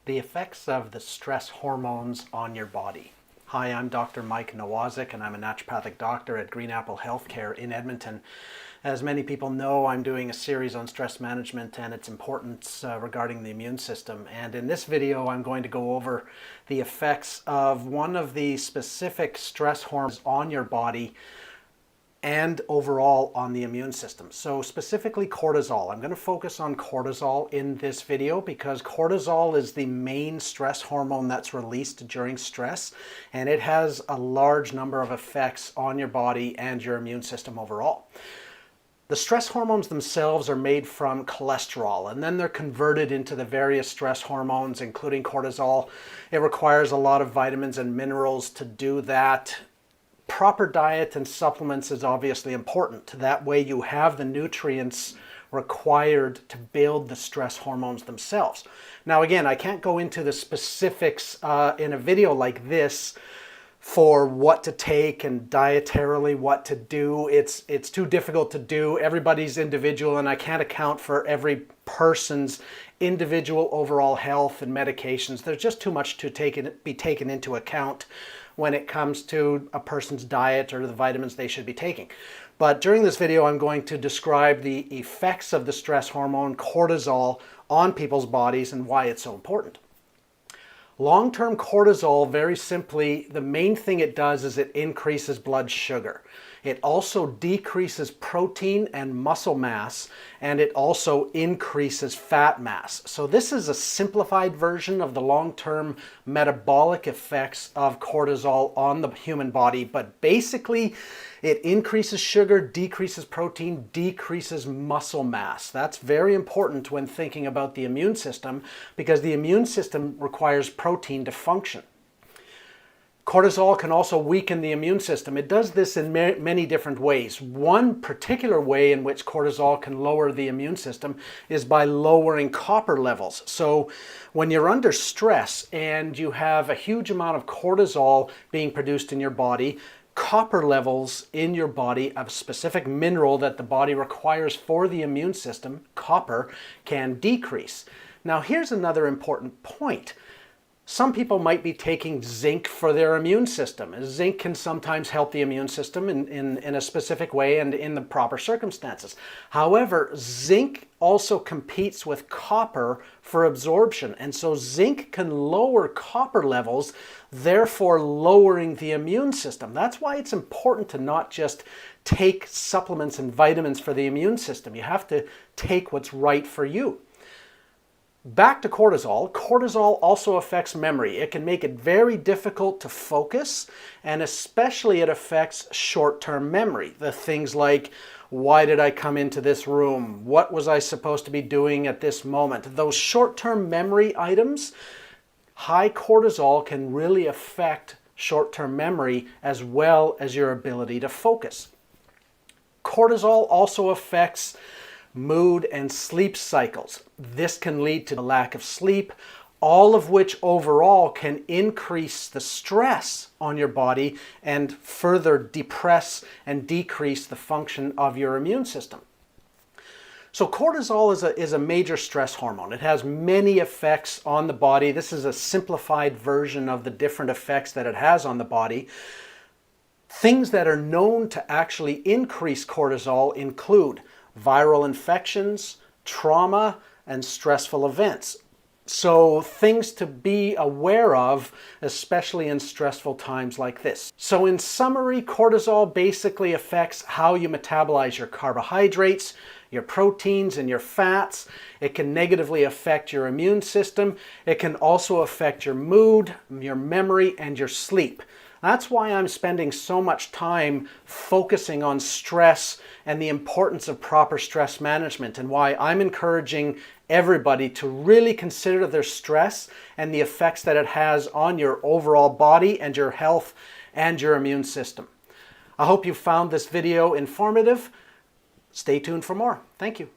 The effects of the stress hormones on your body. Hi, I'm Dr. Mike Nowazek, and I'm a naturopathic doctor at Green Apple Healthcare in Edmonton. As many people know, I'm doing a series on stress management and its importance regarding the immune system. And in this video, I'm going to go over the effects of one of the specific stress hormones on your body and overall on the immune system. So specifically cortisol. I'm going to focus on cortisol in this video because cortisol is the main stress hormone that's released during stress, and it has a large number of effects on your body and your immune system overall. The stress hormones themselves are made from cholesterol, and then they're converted into the various stress hormones, including cortisol. It requires a lot of vitamins and minerals to do that. Proper diet and supplements is obviously important. That way you have the nutrients required to build the stress hormones themselves. Now again, I can't go into the specifics in a video like this for what to take and dietarily what to do. It's too difficult to do. Everybody's individual, and I can't account for every person's individual overall health and medications. There's just too much to be taken into account when it comes to a person's diet or the vitamins they should be taking. But during this video, I'm going to describe the effects of the stress hormone cortisol on people's bodies and why it's so important. Long-term cortisol, very simply, the main thing it does is it increases blood sugar. It also decreases protein and muscle mass, and it also increases fat mass. So this is a simplified version of the long-term metabolic effects of cortisol on the human body, but basically it increases sugar, decreases protein, decreases muscle mass. That's very important when thinking about the immune system because the immune system requires protein to function. Cortisol can also weaken the immune system. It does this in many different ways. One particular way in which cortisol can lower the immune system is by lowering copper levels. So when you're under stress and you have a huge amount of cortisol being produced in your body, copper levels in your body, a specific mineral that the body requires for the immune system, copper, can decrease. Now here's another important point. Some people might be taking zinc for their immune system. Zinc can sometimes help the immune system in a specific way and in the proper circumstances. However, zinc also competes with copper for absorption, and so zinc can lower copper levels, therefore lowering the immune system. That's why it's important to not just take supplements and vitamins for the immune system. You have to take what's right for you. Back to cortisol. Cortisol also affects memory. It can make it very difficult to focus, and especially it affects short-term memory. The things like, why did I come into this room? What was I supposed to be doing at this moment? Those short-term memory items, high cortisol can really affect short-term memory as well as your ability to focus. Cortisol also affects mood and sleep cycles. This can lead to a lack of sleep, all of which overall can increase the stress on your body and further depress and decrease the function of your immune system. So cortisol is a major stress hormone. It has many effects on the body. This is a simplified version of the different effects that it has on the body. Things that are known to actually increase cortisol include viral infections, trauma, and stressful events. So things to be aware of, especially in stressful times like this. So in summary, cortisol basically affects how you metabolize your carbohydrates, your proteins, and your fats. It can negatively affect your immune system. It can also affect your mood, your memory, and your sleep. That's why I'm spending so much time focusing on stress and the importance of proper stress management, and why I'm encouraging everybody to really consider their stress and the effects that it has on your overall body and your health and your immune system. I hope you found this video informative. Stay tuned for more. Thank you.